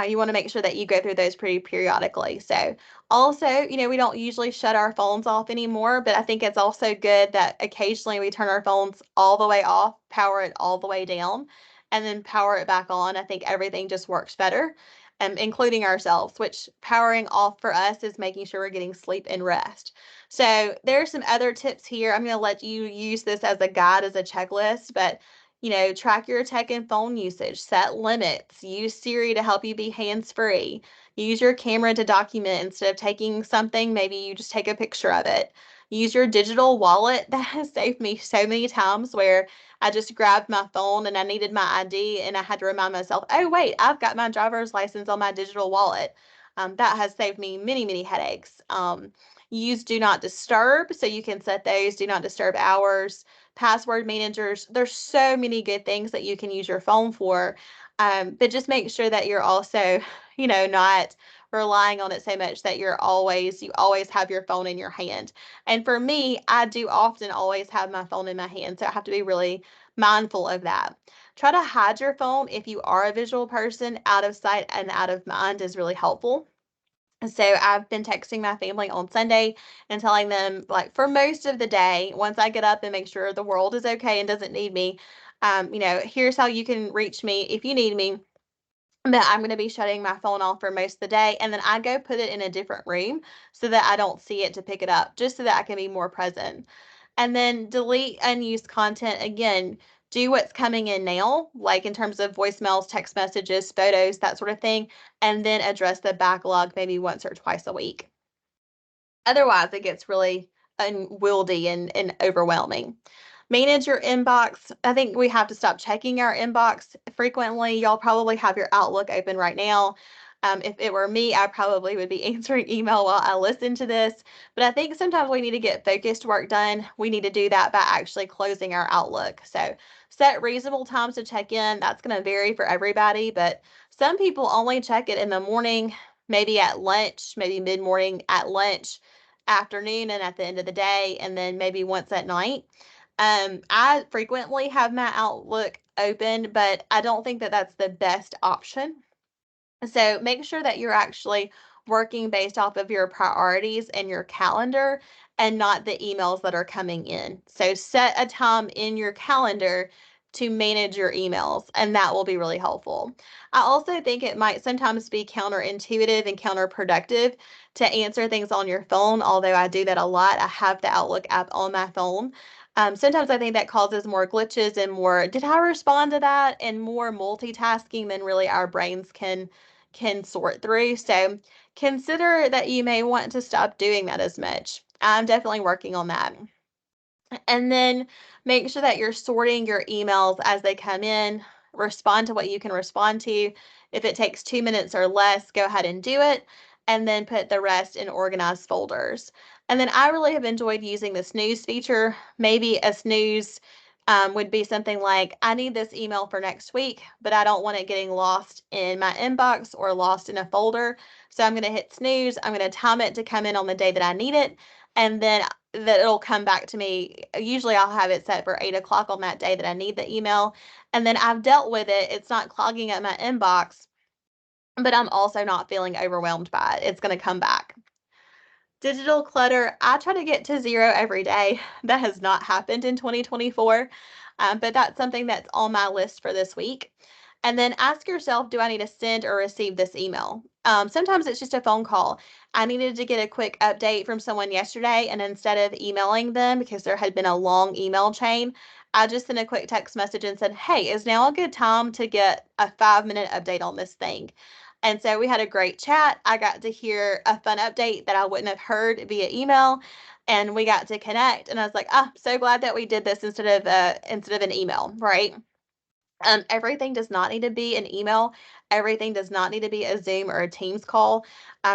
[SPEAKER 1] You want to make sure that you go through those pretty periodically. So, also, we don't usually shut our phones off anymore, but I think it's also good that occasionally we turn our phones all the way off, power it all the way down, and then power it back on. I think everything just works better, including ourselves, which powering off for us is making sure we're getting sleep and rest. So, there are some other tips here. I'm going to let you use this as a guide, as a checklist, but track your tech and phone usage, set limits, use Siri to help you be hands free, use your camera to document instead of taking something, maybe you just take a picture of it. Use your digital wallet. That has saved me so many times where I just grabbed my phone and I needed my ID and I had to remind myself, oh, wait, I've got my driver's license on my digital wallet. That has saved me many, many headaches. Use do not disturb, so you can set those do not disturb hours. Password managers. There's so many good things that you can use your phone for. But just make sure that you're also, not relying on it so much that you always have your phone in your hand. And for me, I do often always have my phone in my hand. So I have to be really mindful of that. Try to hide your phone if you are a visual person. Out of sight and out of mind is really helpful. So I've been texting my family on Sunday and telling them, like, for most of the day, once I get up and make sure the world is okay and doesn't need me, here's how you can reach me if you need me. But I'm going to be shutting my phone off for most of the day. And then I go put it in a different room so that I don't see it to pick it up, just so that I can be more present. And then delete unused content. Again, do what's coming in now, like in terms of voicemails, text messages, photos, that sort of thing, and then address the backlog maybe once or twice a week. Otherwise, it gets really unwieldy and overwhelming. Manage your inbox. I think we have to stop checking our inbox frequently. Y'all probably have your Outlook open right now. If it were me, I probably would be answering email while I listen to this. But I think sometimes we need to get focused work done. We need to do that by actually closing our Outlook. So set reasonable times to check in. That's going to vary for everybody, but some people only check it in the morning, maybe at lunch, maybe mid-morning at lunch, afternoon, and at the end of the day, and then maybe once at night. I frequently have my Outlook open, but I don't think that that's the best option. So make sure that you're actually working based off of your priorities and your calendar and not the emails that are coming in. So set a time in your calendar to manage your emails, and that will be really helpful. I also think it might sometimes be counterintuitive and counterproductive to answer things on your phone, although I do that a lot. I have the Outlook app on my phone. Sometimes I think that causes more glitches and more, did I respond to that? And more multitasking than really our brains can sort through. So consider that you may want to stop doing that as much. I'm definitely working on that. And then make sure that you're sorting your emails as they come in. Respond to what you can respond to. If it takes 2 minutes or less, go ahead and do it. And then put the rest in organized folders. And then I really have enjoyed using the snooze feature. Maybe a snooze would be something like, I need this email for next week, but I don't want it getting lost in my inbox or lost in a folder. So I'm going to hit snooze. I'm going to time it to come in on the day that I need it. And then that it'll come back to me. Usually I'll have it set for 8 o'clock on that day that I need the email. And then I've dealt with it. It's not clogging up my inbox, but I'm also not feeling overwhelmed by it. It's going to come back. Digital clutter, I try to get to zero every day. That has not happened in 2024, but that's something that's on my list for this week. And then ask yourself, do I need to send or receive this email? Sometimes it's just a phone call. I needed to get a quick update from someone yesterday, and instead of emailing them because there had been a long email chain, I just sent a quick text message and said, hey, is now a good time to get a 5-minute update on this thing? And so we had a great chat. I got to hear a fun update that I wouldn't have heard via email, and we got to connect. And I was like, "Ah, so glad that we did this instead of an email, right?" Everything does not need to be an email. Everything does not need to be a Zoom or a Teams call.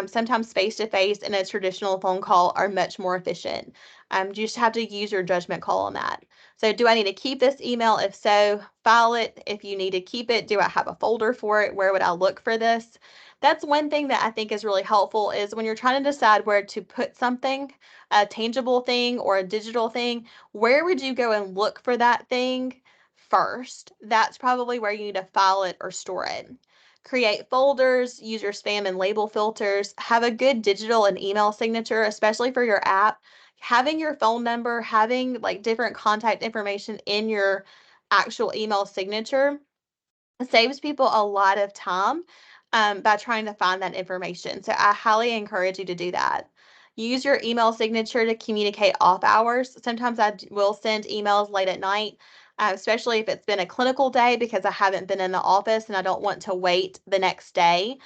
[SPEAKER 1] Sometimes face to face and a traditional phone call are much more efficient. You just have to use your judgment call on that. So, do I need to keep this email? If so, file it. If you need to keep it, do I have a folder for it? Where would I look for this? That's one thing that I think is really helpful is when you're trying to decide where to put something, a tangible thing or a digital thing, where would you go and look for that thing first? That's probably where you need to file it or store it. Create folders, use your spam and label filters, have a good digital and email signature, especially for your app. Having your phone number, having like different contact information in your actual email signature saves people a lot of time by trying to find that information. So I highly encourage you to do that. Use your email signature to communicate off hours. Sometimes will send emails late at night, especially if it's been a clinical day because I haven't been in the office and I don't want to wait the next day.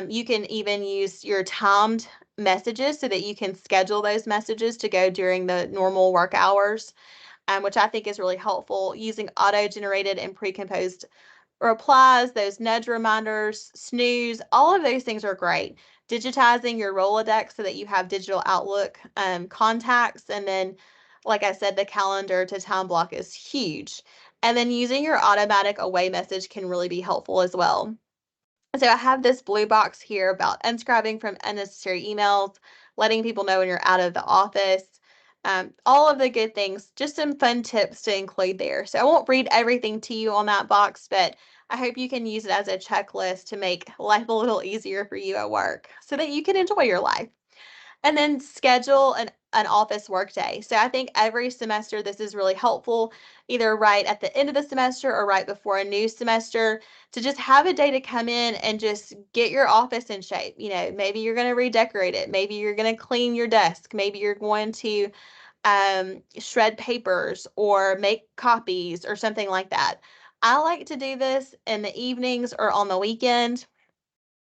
[SPEAKER 1] You can even use your timed messages so that you can schedule those messages to go during the normal work hours, which I think is really helpful. Using auto generated and pre composed replies, those nudge reminders, snooze, all of those things are great. Digitizing your Rolodex so that you have digital Outlook contacts. And then, like I said, the calendar to time block is huge. And then using your automatic away message can really be helpful as well. So I have this blue box here about unscribing from unnecessary emails, letting people know when you're out of the office, all of the good things, just some fun tips to include there. So I won't read everything to you on that box, but I hope you can use it as a checklist to make life a little easier for you at work so that you can enjoy your life. And then schedule an office workday. So I think every semester this is really helpful, either right at the end of the semester or right before a new semester, to just have a day to come in and just get your office in shape. Maybe you're going to redecorate it. Maybe you're going to clean your desk. Maybe you're going to shred papers or make copies or something like that. I like to do this in the evenings or on the weekend.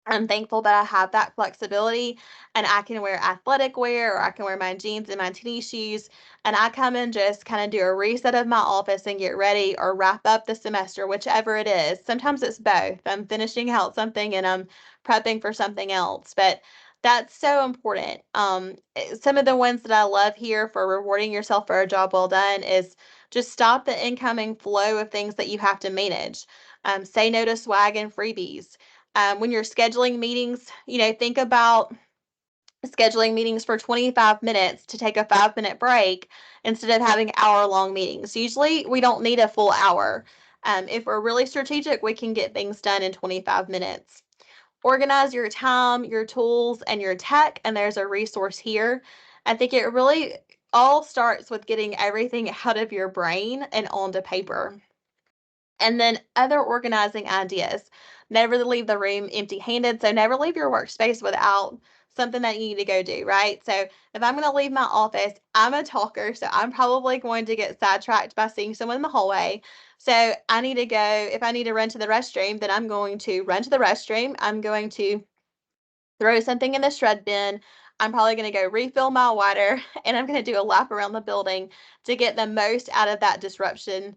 [SPEAKER 1] I'm thankful that I have that flexibility and I can wear athletic wear or I can wear my jeans and my tennis shoes. And I come and just kind of do a reset of my office and get ready or wrap up the semester, whichever it is. Sometimes it's both. I'm finishing out something and I'm prepping for something else. But that's so important. Some of the ones that I love here for rewarding yourself for a job well done is just stop the incoming flow of things that you have to manage. Say no to swag and freebies. When you're scheduling meetings, think about scheduling meetings for 25 minutes to take a 5-minute break instead of having hour-long meetings. Usually, we don't need a full hour. If we're really strategic, we can get things done in 25 minutes. Organize your time, your tools, and your tech, and there's a resource here. I think it really all starts with getting everything out of your brain and onto paper. And then other organizing ideas. Never leave the room empty handed. So never leave your workspace without something that you need to go do, right? So if I'm going to leave my office, I'm a talker. So I'm probably going to get sidetracked by seeing someone in the hallway. So I need to go, if I need to run to the restroom, then I'm going to run to the restroom. I'm going to throw something in the shred bin. I'm probably going to go refill my water and I'm going to do a lap around the building to get the most out of that disruption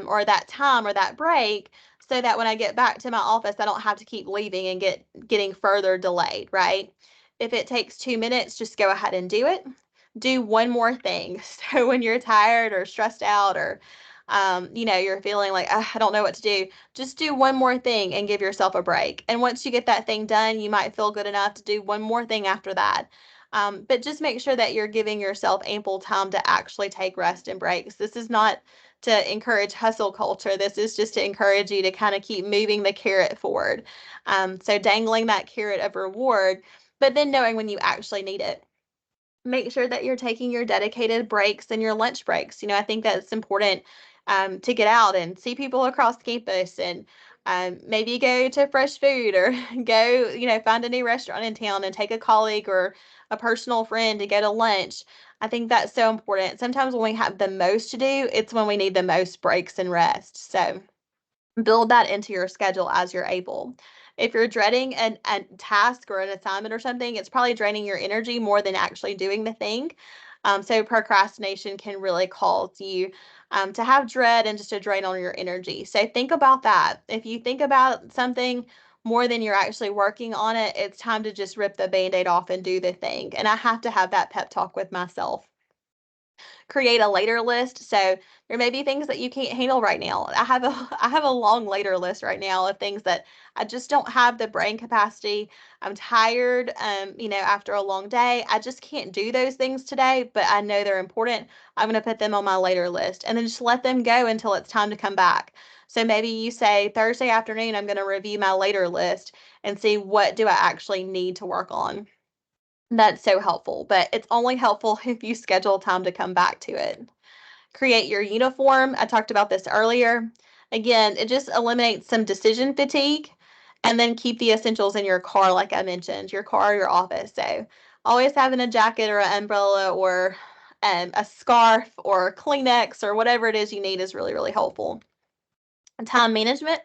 [SPEAKER 1] or that time or that break so that when I get back to my office, I don't have to keep leaving and getting further delayed, right? If it takes 2 minutes, just go ahead and do it. Do one more thing. So when you're tired or stressed out or you're feeling like, I don't know what to do, just do one more thing and give yourself a break. And once you get that thing done, you might feel good enough to do one more thing after that. But just make sure that you're giving yourself ample time to actually take rest and breaks. This is not to encourage hustle culture. This is just to encourage you to kind of keep moving the carrot forward. So dangling that carrot of reward, but then knowing when you actually need it. Make sure that you're taking your dedicated breaks and your lunch breaks. I think that's important to get out and see people across campus and maybe go to fresh food or go, find a new restaurant in town and take a colleague or a personal friend to go to lunch. I think that's so important. Sometimes when we have the most to do, it's when we need the most breaks and rest. So Build that into your schedule as you're able. If you're dreading a task or an assignment or something, it's probably draining your energy more than actually doing the thing. So procrastination can really cause you to have dread and just a drain on your energy. So think about that. If you think about something more than you're actually working on it, it's time to just rip the band-aid off and do the thing. And I have to have that pep talk with myself. Create a later list. So there may be things that you can't handle right now. I have a long later list right now of things that I just don't have the brain capacity. I'm tired, after a long day. I just can't do those things today, but I know they're important. I'm going to put them on my later list and then just let them go until it's time to come back. So maybe you say Thursday afternoon, I'm going to review my later list and see what do I actually need to work on. That's so helpful, but it's only helpful if you schedule time to come back to it. Create your uniform. I talked about this earlier. Again, it just eliminates some decision fatigue, and then keep the essentials in your car, like I mentioned, your car, your office. So always having a jacket or an umbrella or a scarf or Kleenex or whatever it is you need is really, really helpful. Time management.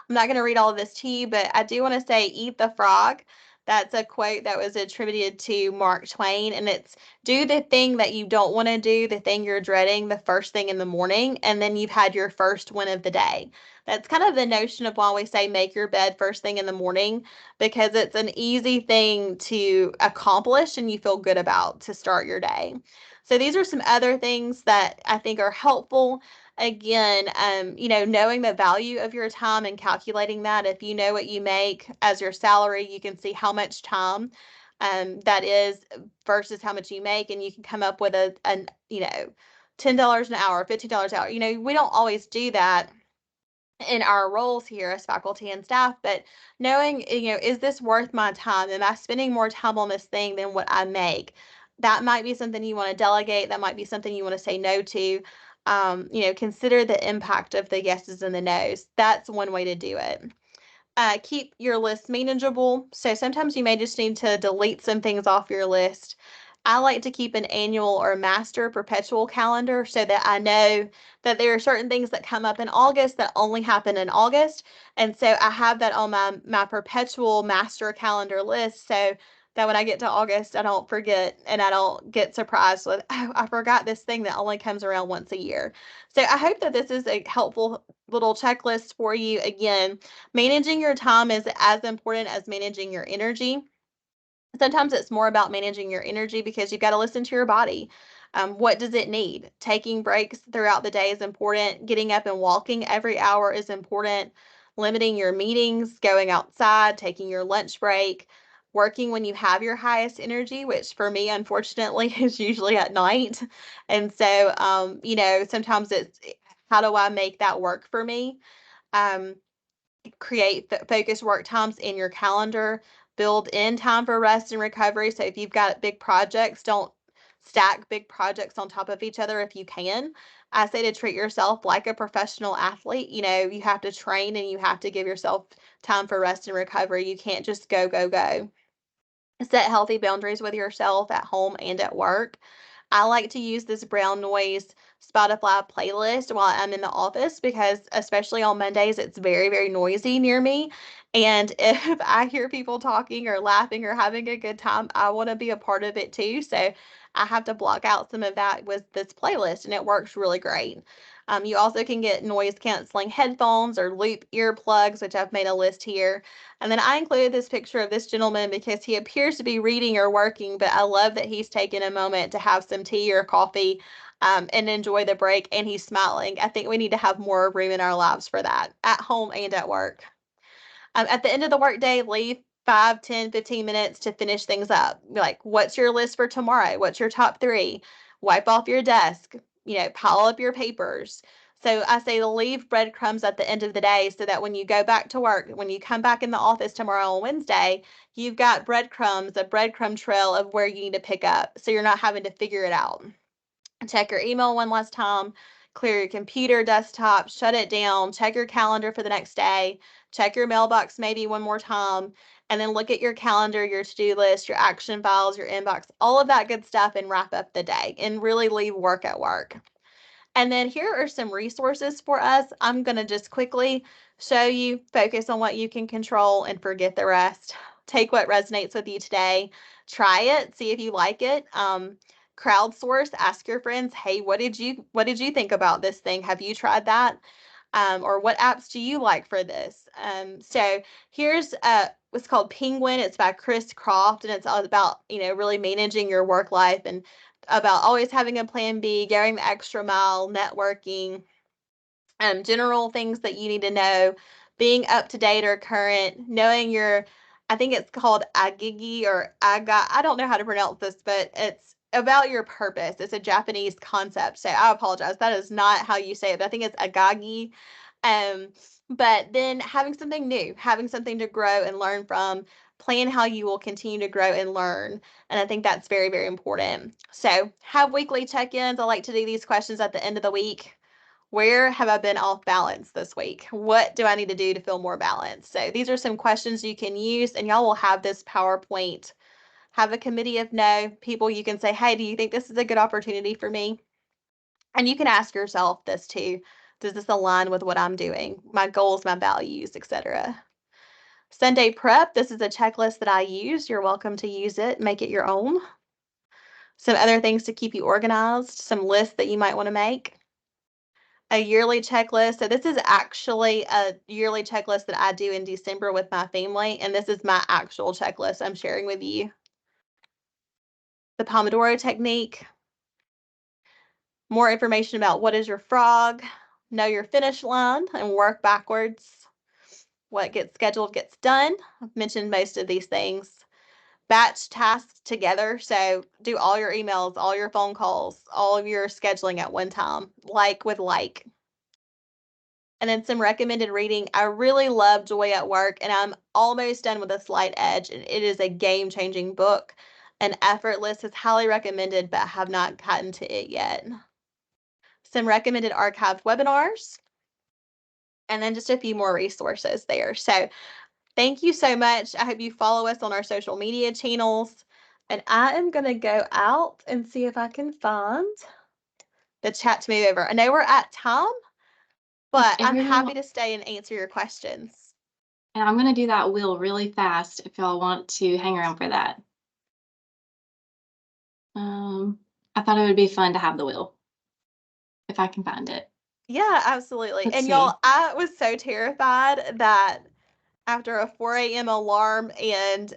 [SPEAKER 1] I'm not going to read all of this to you, but I do want to say eat the frog. That's a quote that was attributed to Mark Twain, and it's do the thing that you don't want to do, the thing you're dreading, the first thing in the morning, and then you've had your first win of the day. That's kind of the notion of why we say make your bed first thing in the morning, because it's an easy thing to accomplish and you feel good about to start your day. So these are some other things that I think are helpful. Again, knowing the value of your time and calculating that. If you know what you make as your salary, you can see how much time that is versus how much you make, and you can come up with $10 an hour, $15 an hour. We don't always do that in our roles here as faculty and staff, but knowing, is this worth my time? Am I spending more time on this thing than what I make? That might be something you want to delegate. That might be something you want to say no to. Consider the impact of the yeses and the nos. That's one way to do it. Keep your list manageable. So sometimes you may just need to delete some things off your list. I like to keep an annual or master perpetual calendar so that I know that there are certain things that come up in August that only happen in August. And so I have that on my perpetual master calendar list so that when I get to August, I don't forget and I don't get surprised with, oh, I forgot this thing that only comes around once a year. So I hope that this is a helpful little checklist for you. Again, managing your time is as important as managing your energy. Sometimes it's more about managing your energy because you've got to listen to your body. What does it need? Taking breaks throughout the day is important. Getting up and walking every hour is important. Limiting your meetings, going outside, taking your lunch break, working when you have your highest energy, which for me, unfortunately, is usually at night. And so, sometimes it's how do I make that work for me? Um, Create focused work times in your calendar, build in time for rest and recovery. So if you've got big projects, don't stack big projects on top of each other if you can. I say to treat yourself like a professional athlete. You have to train and you have to give yourself time for rest and recovery. You can't just go, go, go. Set healthy boundaries with yourself at home and at work. I like to use this brown noise Spotify playlist while I'm in the office because, especially on Mondays, it's very, very noisy near me. And if I hear people talking or laughing or having a good time, I want to be a part of it too. So I have to block out some of that with this playlist, and it works really great. You also can get noise canceling headphones or loop earplugs, which I've made a list here. And then I included this picture of this gentleman because he appears to be reading or working, but I love that he's taken a moment to have some tea or coffee and enjoy the break, and he's smiling. I think we need to have more room in our lives for that, at home and at work. At the end of the workday, leave 5, 10, 15 minutes to finish things up. Like, what's your list for tomorrow? What's your top three? Wipe off your desk, pile up your papers. So I say leave breadcrumbs at the end of the day so that when you go back to work, when you come back in the office tomorrow on Wednesday, you've got breadcrumbs, a breadcrumb trail of where you need to pick up. So you're not having to figure it out. Check your email one last time, clear your computer, desktop, shut it down, check your calendar for the next day, check your mailbox maybe one more time, and then look at your calendar, your to-do list, your action files, your inbox, all of that good stuff, and wrap up the day and really leave work at work. And then here are some resources for us. I'm going to just quickly show you, focus on what you can control and forget the rest. Take what resonates with you today. Try it, see if you like it. Crowdsource, ask your friends, hey, what did you think about this thing? Have you tried that? Or what apps do you like for this? So here's what's called Penguin. It's by Chris Croft, and it's all about, really managing your work life and about always having a plan B, going the extra mile, networking, general things that you need to know, being up to date or current, knowing your, I think it's called Agigi or Aga. I don't know how to pronounce this, but it's about your purpose. It's a Japanese concept. So I apologize. That is not how you say it, but I think it's Agagi. Um, but then having something new, having something to grow and learn from, plan how you will continue to grow and learn. And I think that's very, very important. So have weekly check-ins. I like to do these questions at the end of the week. Where have I been off balance this week? What do I need to do to feel more balanced? So these are some questions you can use, and y'all will have this PowerPoint. Have a committee of no people you can say, hey, do you think this is a good opportunity for me? And you can ask yourself this too. Does this align with what I'm doing? My goals, my values, etc. Sunday prep, this is a checklist that I use. You're welcome to use it, make it your own. Some other things to keep you organized, some lists that you might want to make. A yearly checklist. So this is actually a yearly checklist that I do in December with my family, and this is my actual checklist I'm sharing with you. The Pomodoro technique. More information about what is your frog, know your finish line, and work backwards. What gets scheduled gets done. I've mentioned most of these things. Batch tasks together. So do all your emails, all your phone calls, all of your scheduling at one time, like with like. And then some recommended reading. I really love Joy at Work, and I'm almost done with A Slight Edge, and it is a game-changing book. And Effortless is highly recommended, but I have not gotten to it yet. Some recommended archived webinars, and then just a few more resources there. So thank you so much. I hope you follow us on our social media channels. And I am going to go out and see if I can find the chat to move over. I know we're at time, but I'm happy to stay and answer your questions.
[SPEAKER 2] And I'm going to do that wheel really fast if y'all want to hang around for that. I thought it would be fun to have the wheel if I can find it.
[SPEAKER 1] Yeah, absolutely.
[SPEAKER 2] Let's
[SPEAKER 1] and
[SPEAKER 2] see.
[SPEAKER 1] Y'all, I was so terrified that after a 4 a.m. alarm and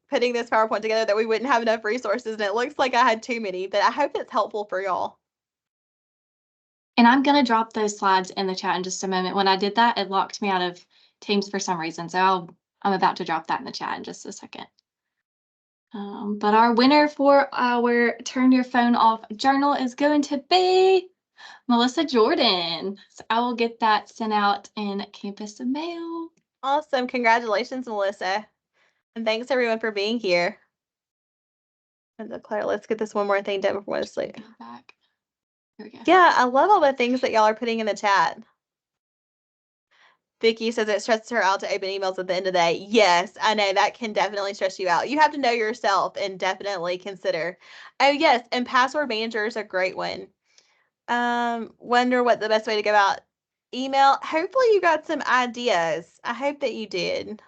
[SPEAKER 1] putting this PowerPoint together that we wouldn't have enough resources. And it looks like I had too many, but I hope it's helpful for y'all.
[SPEAKER 2] And I'm going to drop those slides in the chat in just a moment. When I did that, it locked me out of Teams for some reason. So I'm about to drop that in the chat in just a second. But our winner for our Turn Your Phone Off journal is going to be Melissa Jordan. So I will get that sent out in Campus Mail.
[SPEAKER 1] Awesome. Congratulations, Melissa. And thanks everyone for being here. And Claire, let's get this one more thing done before we sleep.
[SPEAKER 2] Back. Here we go.
[SPEAKER 1] Yeah, I love all the things that y'all are putting in the chat. Vicky says it stresses her out to open emails at the end of the day. Yes, I know that can definitely stress you out. You have to know yourself and definitely consider. Oh, yes, and password manager is a great one. Wonder what the best way to go about email. Hopefully you got some ideas. I hope that you did.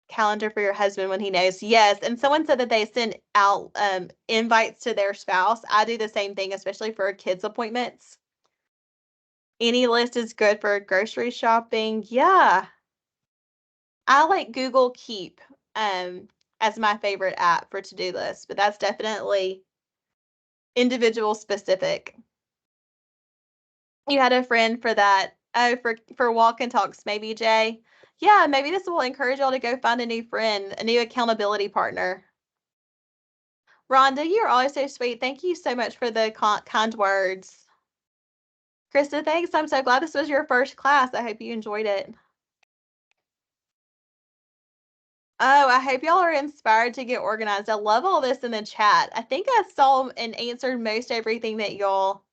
[SPEAKER 1] Calendar for your husband when he knows. Yes, and someone said that they send out invites to their spouse. I do the same thing, especially for kids' appointments. Any list is good for grocery shopping. Yeah. I like Google Keep as my favorite app for to-do lists, but that's definitely individual specific. You had a friend for that. Oh, for walk and talks, maybe, Jay. Yeah, maybe this will encourage y'all to go find a new friend, a new accountability partner. Rhonda, you're always so sweet. Thank you so much for the kind words. Krista, thanks. I'm so glad this was your first class. I hope you enjoyed it. Oh, I hope y'all are inspired to get organized. I love all this in the chat. I think I saw and answered most everything that y'all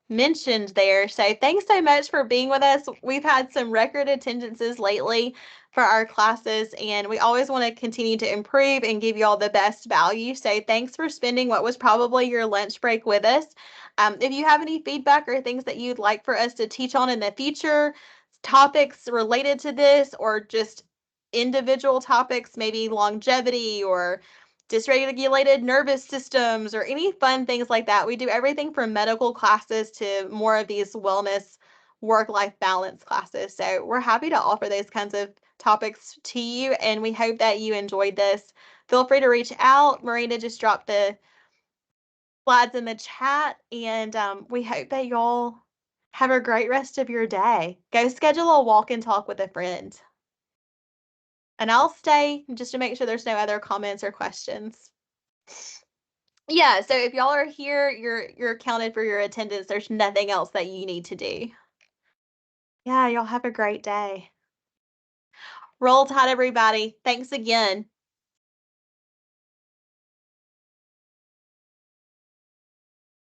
[SPEAKER 1] mentioned there. So thanks so much for being with us. We've had some record attendances lately. for our classes, and we always want to continue to improve and give you all the best value. So thanks for spending what was probably your lunch break with us. If you have any feedback or things that you'd like for us to teach on in the future, topics related to this, or just individual topics, maybe longevity or dysregulated nervous systems or any fun things like that. We do everything from medical classes to more of these wellness work-life balance classes. So we're happy to offer those kinds of topics to you, and we hope that you enjoyed this. Feel free to reach out. Marina just dropped the slides in the chat, and we hope that y'all have a great rest of your day. Go schedule a walk and talk with a friend. And I'll stay just to make sure there's no other comments or questions. Yeah, so if y'all are here, you're counted for your attendance. There's nothing else that you need to do. Yeah, y'all have a great day. Roll Tide, everybody. Thanks again.